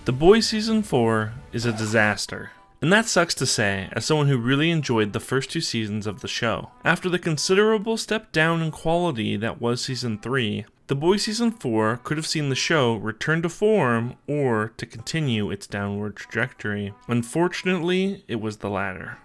The Boys Season 4 is a disaster. And that sucks to say, as someone who really enjoyed the first 2 seasons of the show. After the considerable step down in quality that was Season 3, The Boys Season 4 could have seen the show return to form or to continue its downward trajectory. Unfortunately, it was the latter.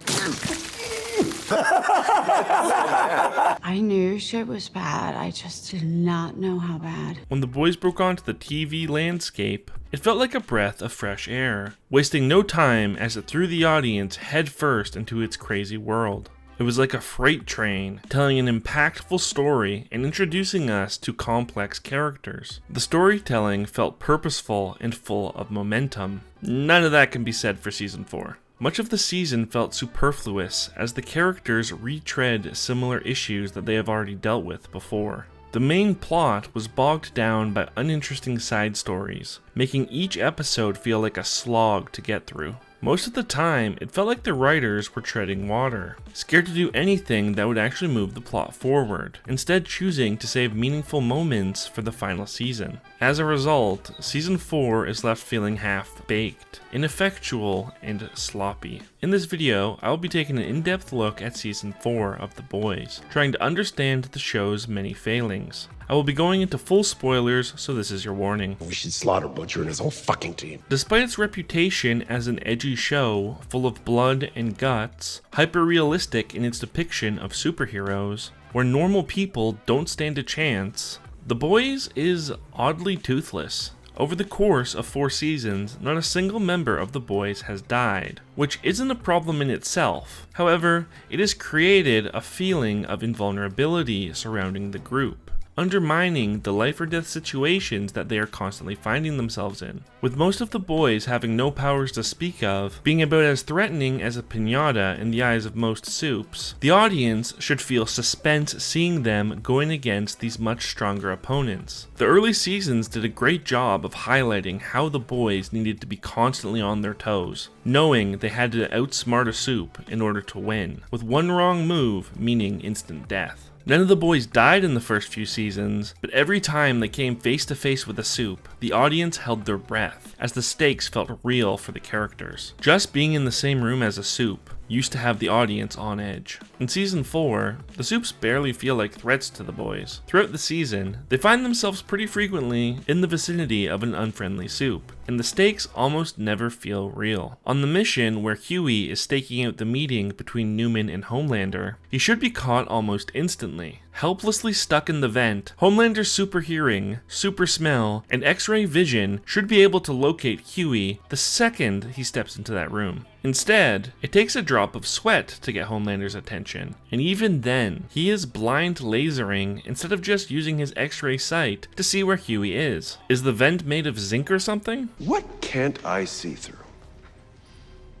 I knew shit was bad, I just did not know how bad. When the boys broke onto the TV landscape, it felt like a breath of fresh air, wasting no time as it threw the audience headfirst into its crazy world. It was like a freight train, telling an impactful story and introducing us to complex characters. The storytelling felt purposeful and full of momentum. None of that can be said for Season 4. Much of the season felt superfluous as the characters retread similar issues that they have already dealt with before. The main plot was bogged down by uninteresting side stories, making each episode feel like a slog to get through. Most of the time, it felt like the writers were treading water, scared to do anything that would actually move the plot forward, instead choosing to save meaningful moments for the final season. As a result, Season 4 is left feeling half-baked, ineffectual, and sloppy. In this video, I will be taking an in-depth look at Season 4 of The Boys, trying to understand the show's many failings. I will be going into full spoilers, so this is your warning. We should slaughter Butcher and his whole fucking team. Despite its reputation as an edgy show full of blood and guts, hyper-realistic in its depiction of superheroes, where normal people don't stand a chance, The Boys is oddly toothless. Over the course of 4 seasons, not a single member of the boys has died, which isn't a problem in itself. However, it has created a feeling of invulnerability surrounding the group, undermining the life or death situations that they are constantly finding themselves in. With most of the boys having no powers to speak of, being about as threatening as a piñata in the eyes of most soups, the audience should feel suspense seeing them going against these much stronger opponents. The early seasons did a great job of highlighting how the boys needed to be constantly on their toes, knowing they had to outsmart a soup in order to win, with one wrong move meaning instant death. None of the boys died in the first few seasons, but every time they came face to face with a soup, the audience held their breath, as the stakes felt real for the characters. Just being in the same room as a soup used to have the audience on edge. In Season 4, the soups barely feel like threats to the boys. Throughout the season, they find themselves pretty frequently in the vicinity of an unfriendly soup, and the stakes almost never feel real. On the mission where Hughie is staking out the meeting between Newman and Homelander, he should be caught almost instantly. Helplessly stuck in the vent, Homelander's super hearing, super smell, and X-ray vision should be able to locate Hughie the second he steps into that room. Instead, it takes a drop of sweat to get Homelander's attention, and even then, he is blind lasering instead of just using his X-ray sight to see where Hughie is. Is the vent made of zinc or something? What can't I see through?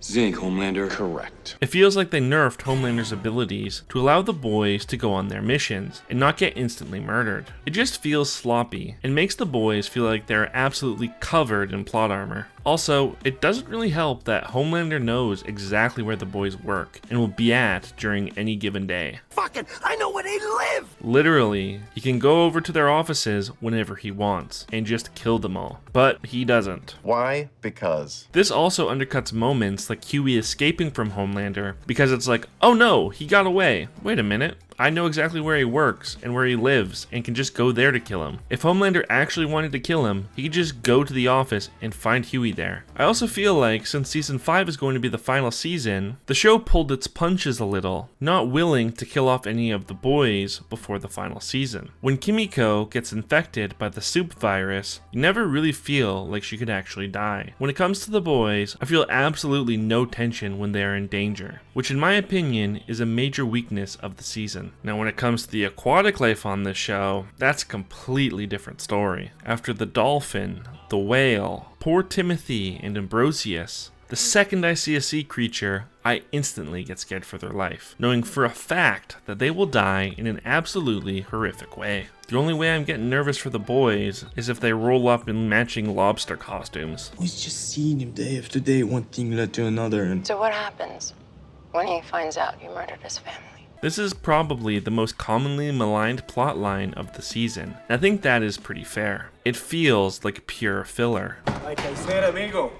Zinc, Homelander. Correct. It feels like they nerfed Homelander's abilities to allow the boys to go on their missions and not get instantly murdered. It just feels sloppy and makes the boys feel like they're absolutely covered in plot armor. Also, it doesn't really help that Homelander knows exactly where the boys work and will be at during any given day. Fucking, I know where they live! Literally, he can go over to their offices whenever he wants and just kill them all. But he doesn't. Why? Because. This also undercuts moments like Hughie escaping from Homelander because it's like, oh no, he got away. Wait a minute. I know exactly where he works and where he lives and can just go there to kill him. If Homelander actually wanted to kill him, he could just go to the office and find Hughie there. I also feel like since Season 5 is going to be the final season, the show pulled its punches a little, not willing to kill off any of the boys before the final season. When Kimiko gets infected by the soup virus, you never really feel like she could actually die. When it comes to the boys, I feel absolutely no tension when they are in danger, which in my opinion is a major weakness of the season. Now when it comes to the aquatic life on this show, that's a completely different story. After the dolphin, the whale, poor Timothy, and Ambrosius, the second I see a sea creature, I instantly get scared for their life, knowing for a fact that they will die in an absolutely horrific way. The only way I'm getting nervous for the boys is if they roll up in matching lobster costumes. He's just seeing him day after day, one thing led to another, and... So what happens when he finds out you murdered his family? This is probably the most commonly maligned plotline of the season. I think that is pretty fair. It feels like pure filler. Like I said, amigo,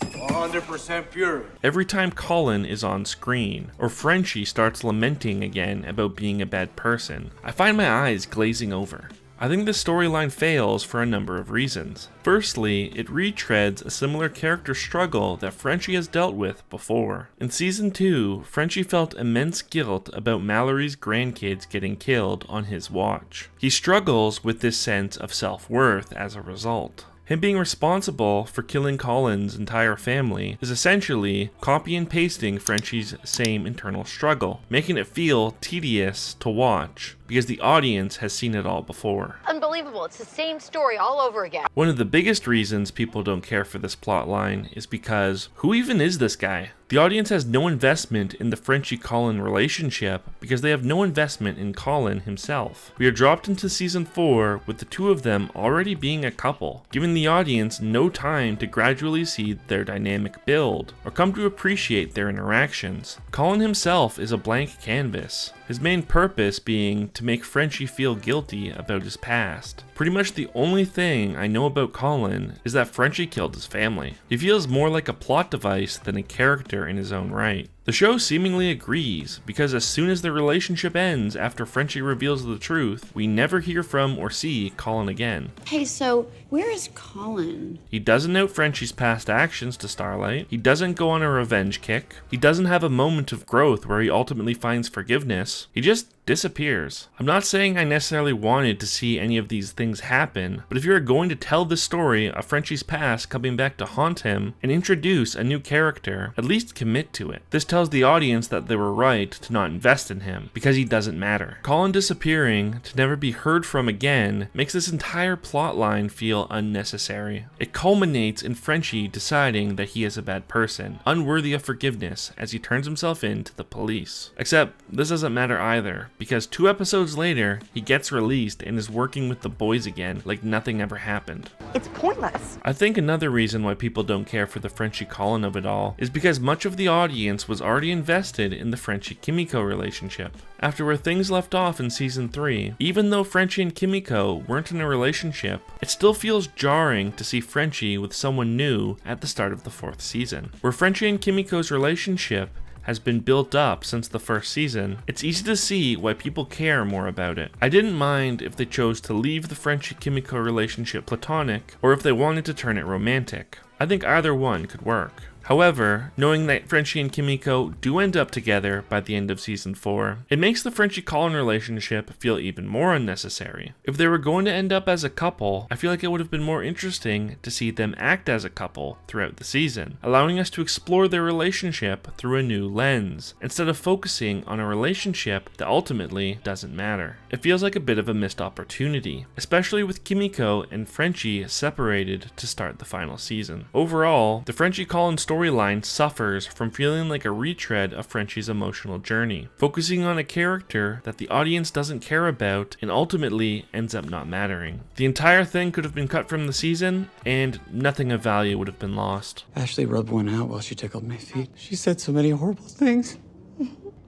100% pure. Every time Colin is on screen, or Frenchie starts lamenting again about being a bad person, I find my eyes glazing over. I think this storyline fails for a number of reasons. Firstly, it retreads a similar character struggle that Frenchie has dealt with before. In season 2, Frenchie felt immense guilt about Mallory's grandkids getting killed on his watch. He struggles with this sense of self-worth as a result. Him being responsible for killing Colin's entire family is essentially copy and pasting Frenchie's same internal struggle, making it feel tedious to watch because the audience has seen it all before. Unbelievable, it's the same story all over again. One of the biggest reasons people don't care for this plotline is because who even is this guy? The audience has no investment in the Frenchie-Colin relationship because they have no investment in Colin himself. We are dropped into season 4 with the two of them already being a couple, giving the audience no time to gradually see their dynamic build or come to appreciate their interactions. Colin himself is a blank canvas, his main purpose being to make Frenchie feel guilty about his past. Pretty much the only thing I know about Colin is that Frenchie killed his family. He feels more like a plot device than a character in his own right. The show seemingly agrees, because as soon as the relationship ends after Frenchie reveals the truth, we never hear from or see Colin again. Hey, so where is Colin? He doesn't note Frenchie's past actions to Starlight. He doesn't go on a revenge kick. He doesn't have a moment of growth where he ultimately finds forgiveness. He just disappears. I'm not saying I necessarily wanted to see any of these things happen, but if you're going to tell the story of Frenchie's past coming back to haunt him and introduce a new character, at least commit to it. This tells the audience that they were right to not invest in him, because he doesn't matter. Colin disappearing to never be heard from again makes this entire plotline feel unnecessary. It culminates in Frenchie deciding that he is a bad person, unworthy of forgiveness, as he turns himself in to the police. Except, this doesn't matter either, because 2 episodes later, he gets released and is working with the boys again like nothing ever happened. It's pointless. I think another reason why people don't care for the Frenchie-Colin of it all is because much of the audience was already invested in the Frenchie-Kimiko relationship. After where things left off in season 3, even though Frenchie and Kimiko weren't in a relationship, it still feels jarring to see Frenchie with someone new at the start of the 4th season. Where Frenchie and Kimiko's relationship has been built up since the 1st season, it's easy to see why people care more about it. I didn't mind if they chose to leave the Frenchie-Kimiko relationship platonic, or if they wanted to turn it romantic. I think either one could work. However, knowing that Frenchie and Kimiko do end up together by the end of season 4, it makes the Frenchie-Colin relationship feel even more unnecessary. If they were going to end up as a couple, I feel like it would have been more interesting to see them act as a couple throughout the season, allowing us to explore their relationship through a new lens, instead of focusing on a relationship that ultimately doesn't matter. It feels like a bit of a missed opportunity, especially with Kimiko and Frenchie separated to start the final season. Overall, the Frenchie-Colin storyline suffers from feeling like a retread of Frenchie's emotional journey, focusing on a character that the audience doesn't care about and ultimately ends up not mattering. The entire thing could have been cut from the season, and nothing of value would have been lost. Ashley rubbed one out while she tickled my feet. She said so many horrible things.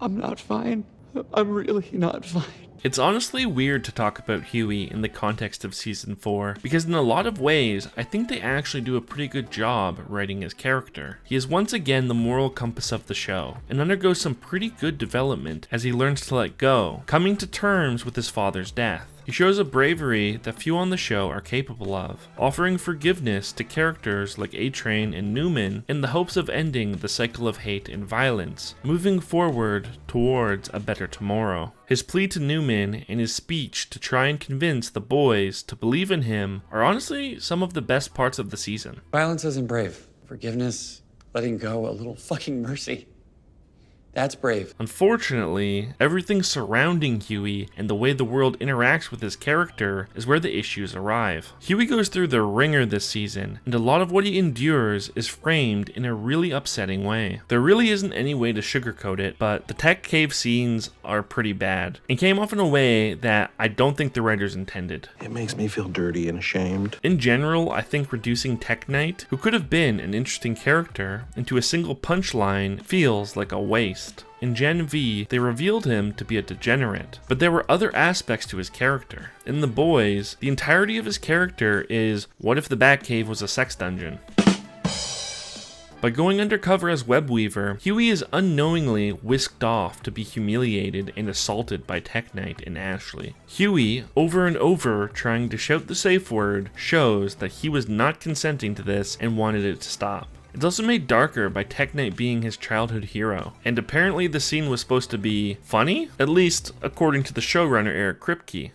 I'm not fine. I'm really not fine. It's honestly weird to talk about Hughie in the context of season 4, because in a lot of ways, I think they actually do a pretty good job writing his character. He is once again the moral compass of the show, and undergoes some pretty good development as he learns to let go, coming to terms with his father's death. He shows a bravery that few on the show are capable of, offering forgiveness to characters like A-Train and Newman in the hopes of ending the cycle of hate and violence, moving forward towards a better tomorrow. His plea to Newman and his speech to try and convince the boys to believe in him are honestly some of the best parts of the season. Violence isn't brave. Forgiveness, letting go, a little fucking mercy. That's brave. Unfortunately, everything surrounding Hughie and the way the world interacts with his character is where the issues arrive. Hughie goes through the ringer this season, and a lot of what he endures is framed in a really upsetting way. There really isn't any way to sugarcoat it, but the tech cave scenes are pretty bad, and came off in a way that I don't think the writers intended. It makes me feel dirty and ashamed. In general, I think reducing Tech Knight, who could have been an interesting character, into a single punchline feels like a waste. Beast. In Gen V, they revealed him to be a degenerate, but there were other aspects to his character. In The Boys, the entirety of his character is, what if the Batcave was a sex dungeon? By going undercover as Webweaver, Hughie is unknowingly whisked off to be humiliated and assaulted by Tech Knight and Ashley. Hughie, over and over trying to shout the safe word, shows that he was not consenting to this and wanted it to stop. It's also made darker by Tech Knight being his childhood hero, and apparently the scene was supposed to be funny, at least according to the showrunner Eric Kripke.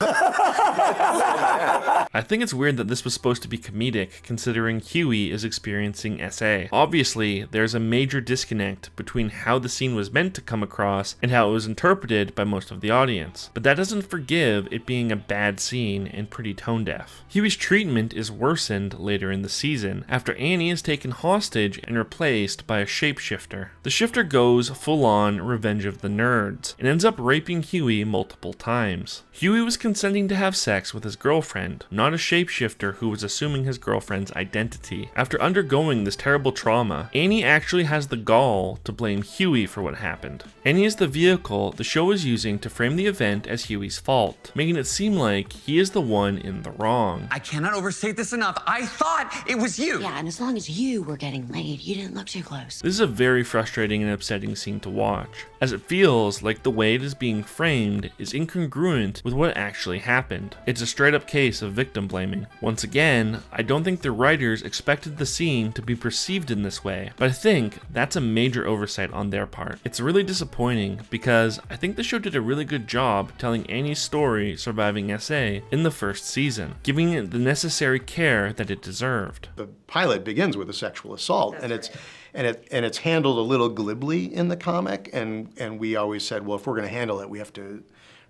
I think it's weird that this was supposed to be comedic, considering Hughie is experiencing SA. Obviously, there's a major disconnect between how the scene was meant to come across and how it was interpreted by most of the audience, but that doesn't forgive it being a bad scene and pretty tone deaf. Hughie's treatment is worsened later in the season, after Annie is taken hostage and replaced by a shapeshifter. The shifter goes full-on Revenge of the Nerds, and ends up raping Hughie multiple times. Hughie was consenting to have sex with his girlfriend, not a shapeshifter who was assuming his girlfriend's identity. After undergoing this terrible trauma, Annie actually has the gall to blame Hughie for what happened. Annie is the vehicle the show is using to frame the event as Hughie's fault, making it seem like he is the one in the wrong. I cannot overstate this enough. I thought it was you. Yeah, and as long as you were getting laid, you didn't look too close. This is a very frustrating and upsetting scene to watch, as it feels like the way it is being framed is incongruent with what actually happened. It's a straight up case of victim blaming. Once again, I don't think the writers expected the scene to be perceived in this way, but I think that's a major oversight on their part. It's really disappointing because I think the show did a really good job telling Annie's story surviving SA in the first season, giving it the necessary care that it deserved. The pilot begins with a sexual assault, and it's handled a little glibly in the comic, and we always said, well, if we're going to handle it, we have to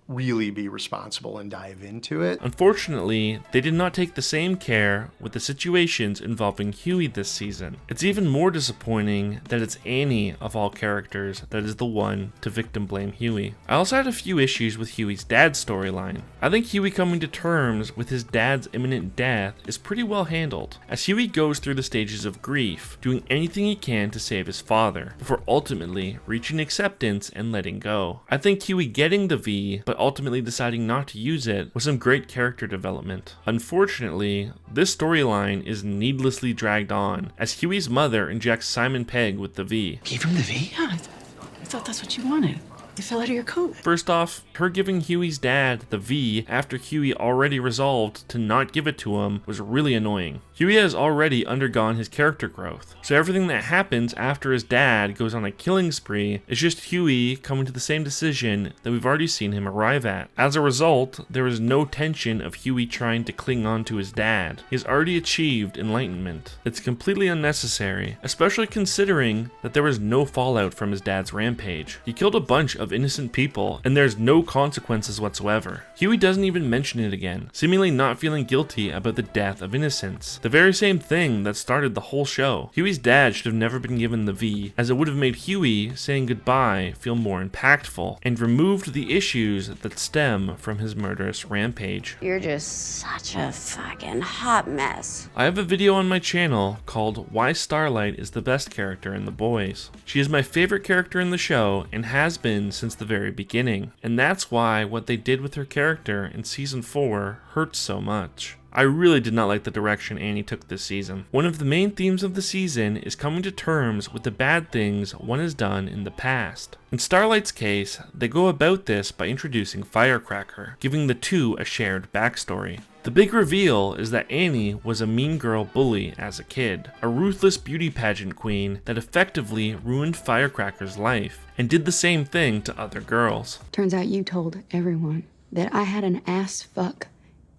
really be responsible and dive into it. Unfortunately, they did not take the same care with the situations involving Hughie this season. It's even more disappointing that it's Annie of all characters that is the one to victim blame Hughie. I also had a few issues with Hughie's dad's storyline. I think Hughie coming to terms with his dad's imminent death is pretty well handled, as Hughie goes through the stages of grief, doing anything he can to save his father, before ultimately reaching acceptance and letting go. I think Hughie getting the V, but ultimately deciding not to use it, was some great character development. Unfortunately, this storyline is needlessly dragged on, as Hughie's mother injects Simon Pegg with the V. Gave him the V? Yeah, I thought that's what you wanted. You fell out of your coat. First off, her giving Hughie's dad the V after Hughie already resolved to not give it to him was really annoying. Hughie has already undergone his character growth, so everything that happens after his dad goes on a killing spree is just Hughie coming to the same decision that we've already seen him arrive at. As a result, there is no tension of Hughie trying to cling on to his dad. He has already achieved enlightenment. It's completely unnecessary, especially considering that there was no fallout from his dad's rampage. He killed a bunch of innocent people, and there's no consequences whatsoever. Hughie doesn't even mention it again, seemingly not feeling guilty about the death of innocents. The very same thing that started the whole show. Hughie's dad should have never been given the V, as it would have made Hughie saying goodbye feel more impactful, and removed the issues that stem from his murderous rampage. You're just such a fucking hot mess. I have a video on my channel called Why Starlight is the Best Character in The Boys. She is my favorite character in the show and has been since the very beginning, and that's why what they did with her character in season 4 hurts so much. I really did not like the direction Annie took this season. One of the main themes of the season is coming to terms with the bad things one has done in the past. In Starlight's case, they go about this by introducing Firecracker, giving the two a shared backstory. The big reveal is that Annie was a mean girl bully as a kid, a ruthless beauty pageant queen that effectively ruined Firecracker's life, and did the same thing to other girls. Turns out you told everyone that I had an ass fuck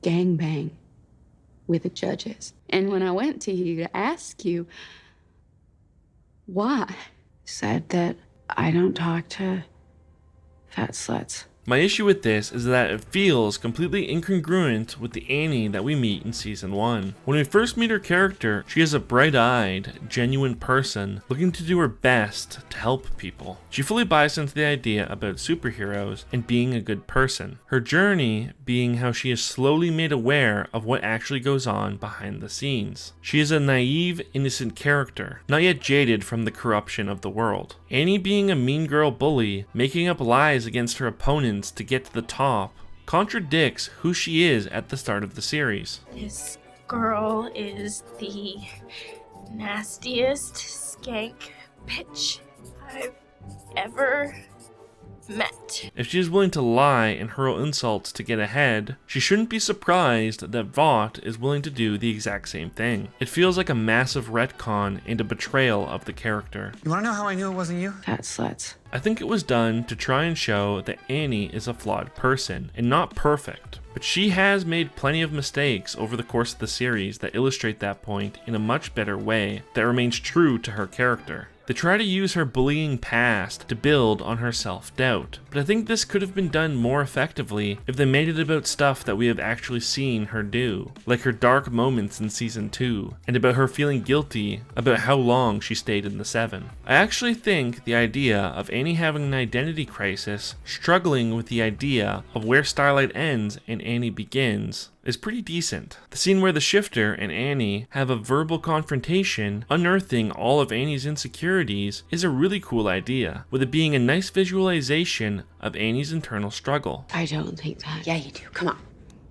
gangbang with the judges. And when I went to you to ask you why, said that I don't talk to fat sluts. My issue with this is that it feels completely incongruent with the Annie that we meet in season 1. When we first meet her character, she is a bright-eyed, genuine person looking to do her best to help people. She fully buys into the idea about superheroes and being a good person. Her journey being how she is slowly made aware of what actually goes on behind the scenes. She is a naive, innocent character, not yet jaded from the corruption of the world. Annie being a mean girl bully, making up lies against her opponents to get to the top, contradicts who she is at the start of the series. This girl is the nastiest skank bitch I've ever met. If she is willing to lie and hurl insults to get ahead, she shouldn't be surprised that Vought is willing to do the exact same thing. It feels like a massive retcon and a betrayal of the character. You wanna know how I knew it wasn't you? Fat sluts. I think it was done to try and show that Annie is a flawed person and not perfect, but she has made plenty of mistakes over the course of the series that illustrate that point in a much better way that remains true to her character. They try to use her bullying past to build on her self-doubt, but I think this could have been done more effectively if they made it about stuff that we have actually seen her do, like her dark moments in season 2, and about her feeling guilty about how long she stayed in the 7. I actually think the idea of Annie having an identity crisis, struggling with the idea of where Starlight ends and Annie begins, is pretty decent. The scene where the Shifter and Annie have a verbal confrontation, unearthing all of Annie's insecurities, is a really cool idea, with it being a nice visualization of Annie's internal struggle. I don't think that. Yeah, you do. Come on.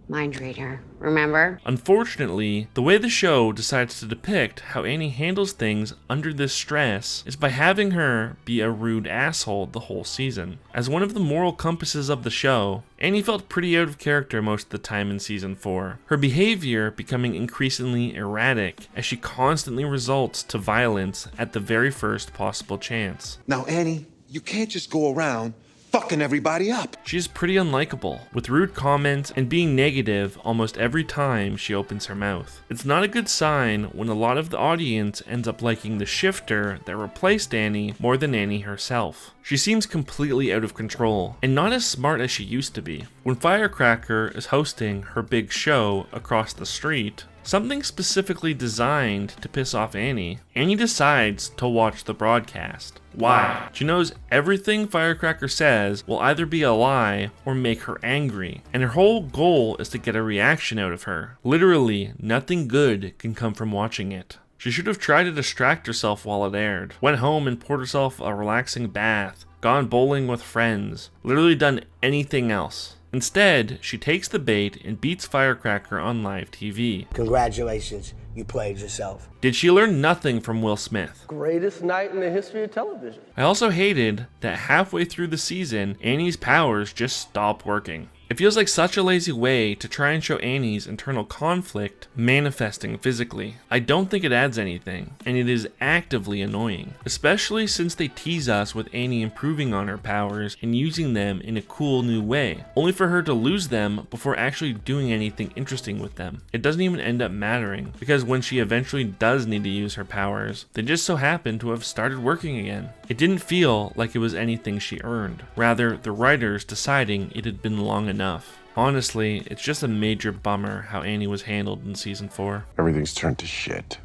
Mind reader, remember? Unfortunately, the way the show decides to depict how Annie handles things under this stress is by having her be a rude asshole the whole season. As one of the moral compasses of the show, Annie felt pretty out of character most of the time in season 4. Her behavior becoming increasingly erratic as she constantly resorts to violence at the very first possible chance. Now, Annie, you can't just go around fucking everybody up. She's pretty unlikable, with rude comments and being negative almost every time she opens her mouth. It's not a good sign when a lot of the audience ends up liking the Shifter that replaced Annie more than Annie herself. She seems completely out of control, and not as smart as she used to be. When Firecracker is hosting her big show across the street, something specifically designed to piss off Annie, Annie decides to watch the broadcast. Why? She knows everything Firecracker says will either be a lie or make her angry, and her whole goal is to get a reaction out of her. Literally, nothing good can come from watching it. She should have tried to distract herself while it aired, went home and poured herself a relaxing bath, gone bowling with friends, literally done anything else. Instead, she takes the bait and beats Firecracker on live TV. Congratulations, you played yourself. Did she learn nothing from Will Smith? Greatest night in the history of television. I also hated that halfway through the season, Annie's powers just stopped working. It feels like such a lazy way to try and show Annie's internal conflict manifesting physically. I don't think it adds anything, and it is actively annoying, especially since they tease us with Annie improving on her powers and using them in a cool new way, only for her to lose them before actually doing anything interesting with them. It doesn't even end up mattering, because when she eventually does need to use her powers, they just so happen to have started working again. It didn't feel like it was anything she earned, rather the writers deciding it had been long enough. Honestly, it's just a major bummer how Annie was handled in season 4. Everything's turned to shit.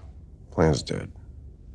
Plan's dead.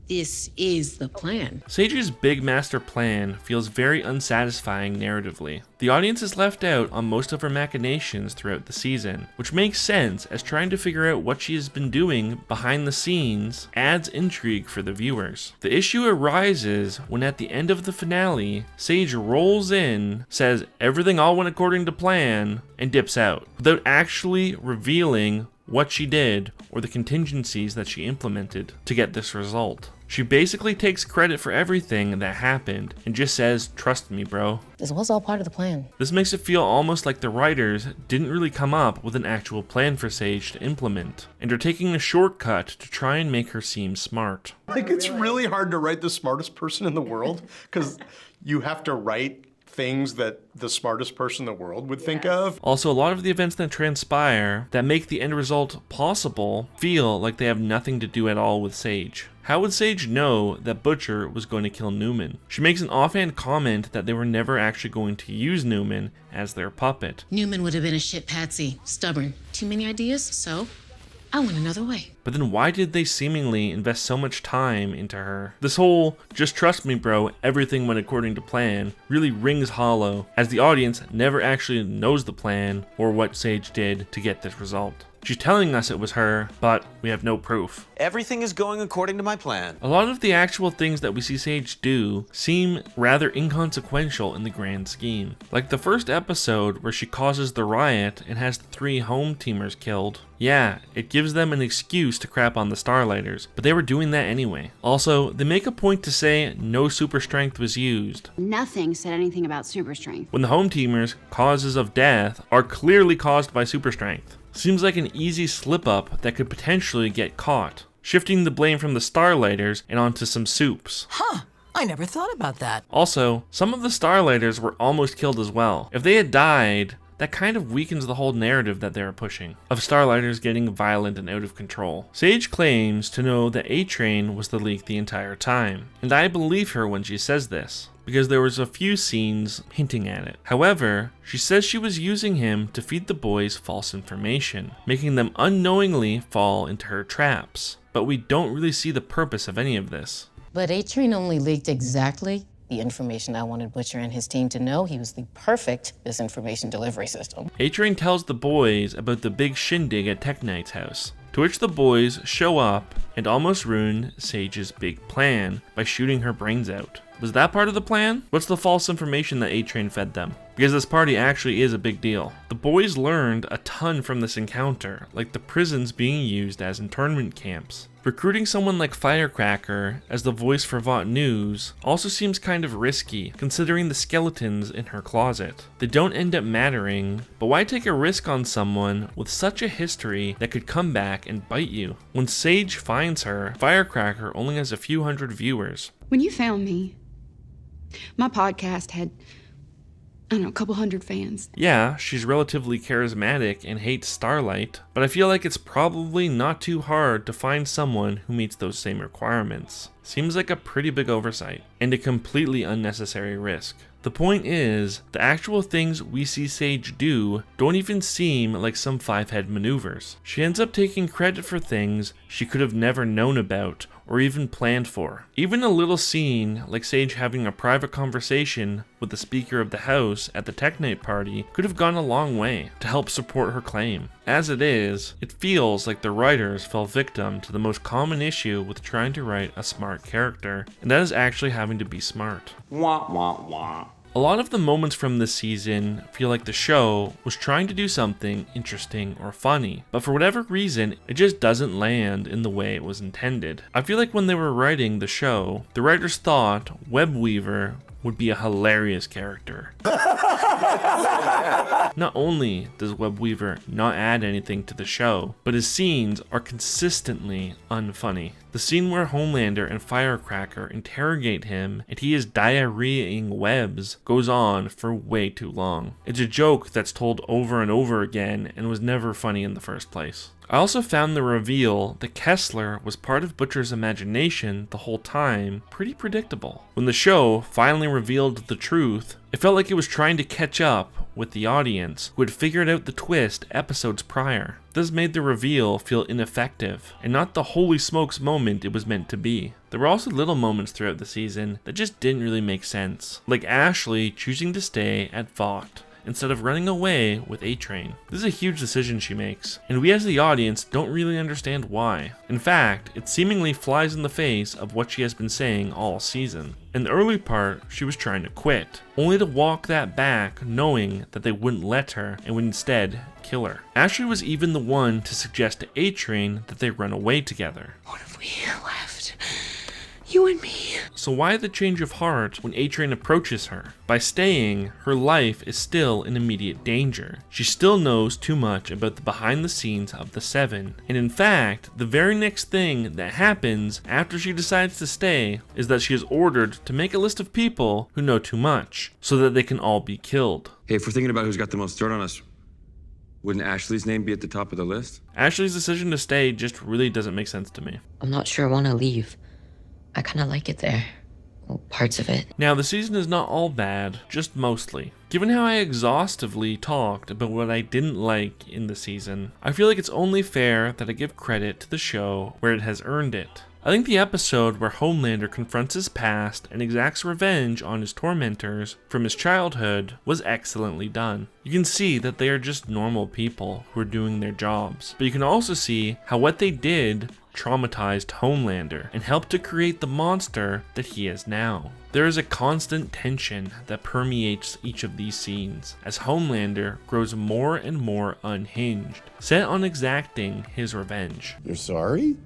This is the plan. Sage's big master plan feels very unsatisfying narratively. The audience is left out on most of her machinations throughout the season, which makes sense as trying to figure out what she has been doing behind the scenes adds intrigue for the viewers. The issue arises when at the end of the finale, Sage rolls in, says everything all went according to plan, and dips out, without actually revealing what she did or the contingencies that she implemented to get this result. She basically takes credit for everything that happened and just says, "Trust me, bro." This was all part of the plan. This makes it feel almost like the writers didn't really come up with an actual plan for Sage to implement, and are taking a shortcut to try and make her seem smart. Like, it's really hard to write the smartest person in the world, because you have to write things that the smartest person in the world would think of. Also, a lot of the events that transpire that make the end result possible feel like they have nothing to do at all with Sage. How would Sage know that Butcher was going to kill Newman? She makes an offhand comment that they were never actually going to use Newman as their puppet. Newman would have been a shit patsy, stubborn. Too many ideas, so I went another way. But then why did they seemingly invest so much time into her? This whole, just trust me bro, everything went according to plan, really rings hollow, as the audience never actually knows the plan or what Sage did to get this result. She's telling us it was her, but we have no proof. Everything is going according to my plan. A lot of the actual things that we see Sage do seem rather inconsequential in the grand scheme. Like the first episode where she causes the riot and has the 3 home teamers killed. Yeah, it gives them an excuse to crap on the Starlighters, but they were doing that anyway. Also, they make a point to say no super strength was used. Nothing said anything about super strength. When the home teamers' causes of death are clearly caused by super strength. Seems like an easy slip up that could potentially get caught, shifting the blame from the Starlighters and onto some soups. Huh, I never thought about that. Also, some of the Starlighters were almost killed as well. If they had died, that kind of weakens the whole narrative that they are pushing, of Starlighters getting violent and out of control. Sage claims to know that A-Train was the leak the entire time, and I believe her when she says this, because there was a few scenes hinting at it. However, she says she was using him to feed the boys false information, making them unknowingly fall into her traps. But we don't really see the purpose of any of this. But A-Train only leaked exactly the information I wanted Butcher and his team to know. He was the perfect disinformation delivery system. A-Train tells the boys about the big shindig at Tech Knight's house, to which the boys show up and almost ruin Sage's big plan by shooting her brains out. Was that part of the plan? What's the false information that A-Train fed them? Because this party actually is a big deal. The boys learned a ton from this encounter, like the prisons being used as internment camps. Recruiting someone like Firecracker as the voice for Vought News also seems kind of risky, considering the skeletons in her closet. They don't end up mattering, but why take a risk on someone with such a history that could come back and bite you? When Sage finds her, Firecracker only has a few hundred viewers. When you found me, my podcast had, I don't know, a couple hundred fans. Yeah, she's relatively charismatic and hates Starlight, but I feel like it's probably not too hard to find someone who meets those same requirements. Seems like a pretty big oversight, and a completely unnecessary risk. The point is, the actual things we see Sage do don't even seem like some 5-head maneuvers. She ends up taking credit for things she could have never known about or even planned for. Even a little scene like Sage having a private conversation with the Speaker of the House at the Tech Night party could have gone a long way to help support her claim. As it is, it feels like the writers fell victim to the most common issue with trying to write a smart character, and that is actually having to be smart. Wah, wah, wah. A lot of the moments from this season feel like the show was trying to do something interesting or funny, but for whatever reason, it just doesn't land in the way it was intended. I feel like when they were writing the show, the writers thought Webweaver would be a hilarious character. Not only does Webweaver not add anything to the show, but his scenes are consistently unfunny. The scene where Homelander and Firecracker interrogate him and he is diarrheaing webs goes on for way too long. It's a joke that's told over and over again and was never funny in the first place. I also found the reveal that Kessler was part of Butcher's imagination the whole time pretty predictable. When the show finally revealed the truth, it felt like it was trying to catch up with the audience who had figured out the twist episodes prior. This made the reveal feel ineffective and not the holy smokes moment it was meant to be. There were also little moments throughout the season that just didn't really make sense, like Ashley choosing to stay at Vought instead of running away with A-Train. This is a huge decision she makes, and we as the audience don't really understand why. In fact, it seemingly flies in the face of what she has been saying all season. In the early part, she was trying to quit, only to walk that back knowing that they wouldn't let her and would instead kill her. Ashley was even the one to suggest to A-Train that they run away together. What if we left? You and me. So why the change of heart when A-Train approaches her? By staying, her life is still in immediate danger. She still knows too much about the behind the scenes of the Seven. And in fact, the very next thing that happens after she decides to stay is that she is ordered to make a list of people who know too much, so that they can all be killed. Hey, if we're thinking about who's got the most dirt on us, wouldn't Ashley's name be at the top of the list? Ashley's decision to stay just really doesn't make sense to me. I'm not sure I want to leave. I kind of like it there. Well, parts of it. Now, the season is not all bad, just mostly. Given how I exhaustively talked about what I didn't like in the season, I feel like it's only fair that I give credit to the show where it has earned it. I think the episode where Homelander confronts his past and exacts revenge on his tormentors from his childhood was excellently done. You can see that they are just normal people who are doing their jobs, but you can also see how what they did traumatized Homelander and helped to create the monster that he is now. There is a constant tension that permeates each of these scenes as Homelander grows more and more unhinged, set on exacting his revenge. You're sorry?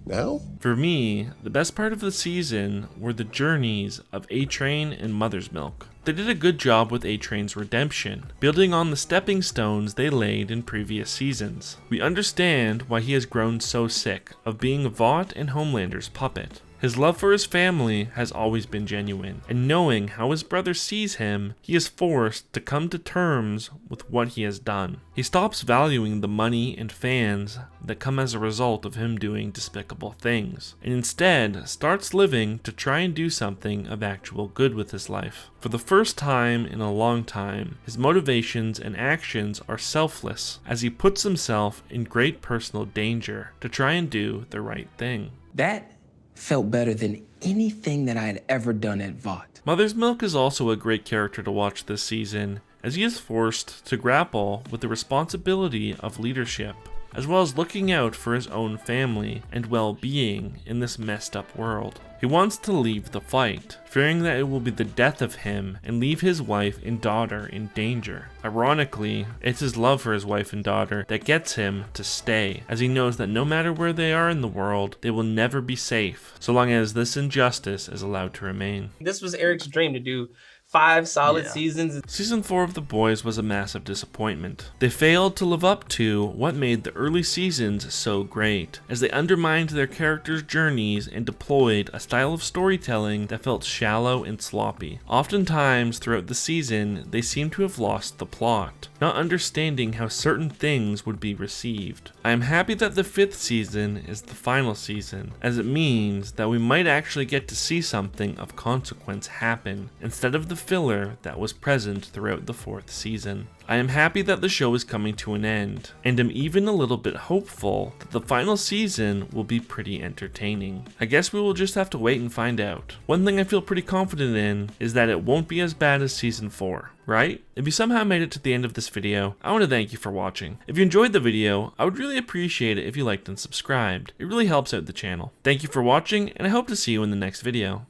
Now? For me, the best part of the season were the journeys of A-Train and Mother's Milk. They did a good job with A-Train's redemption, building on the stepping stones they laid in previous seasons. We understand why he has grown so sick of being Vought and Homelander's puppet. His love for his family has always been genuine, and knowing how his brother sees him, he is forced to come to terms with what he has done. He stops valuing the money and fans that come as a result of him doing despicable things, and instead starts living to try and do something of actual good with his life. For the first time in a long time, his motivations and actions are selfless as he puts himself in great personal danger to try and do the right thing. That felt better than anything that I had ever done at Vought. Mother's Milk is also a great character to watch this season, as he is forced to grapple with the responsibility of leadership, as well as looking out for his own family and well-being in this messed up world. He wants to leave the fight, fearing that it will be the death of him and leave his wife and daughter in danger. Ironically, it's his love for his wife and daughter that gets him to stay, as he knows that no matter where they are in the world, they will never be safe, so long as this injustice is allowed to remain. This was Eric's dream to do 5 solid seasons. Season 4 of The Boys was a massive disappointment. They failed to live up to what made the early seasons so great, as they undermined their characters' journeys and deployed a style of storytelling that felt shallow and sloppy. Oftentimes throughout the season, they seemed to have lost the plot, not understanding how certain things would be received. I am happy that the 5th season is the final season, as it means that we might actually get to see something of consequence happen, instead of the filler that was present throughout the 4th season. I am happy that the show is coming to an end, and am even a little bit hopeful that the final season will be pretty entertaining. I guess we will just have to wait and find out. One thing I feel pretty confident in is that it won't be as bad as season 4, right? If you somehow made it to the end of this video, I want to thank you for watching. If you enjoyed the video, I would really appreciate it if you liked and subscribed. It really helps out the channel. Thank you for watching, and I hope to see you in the next video.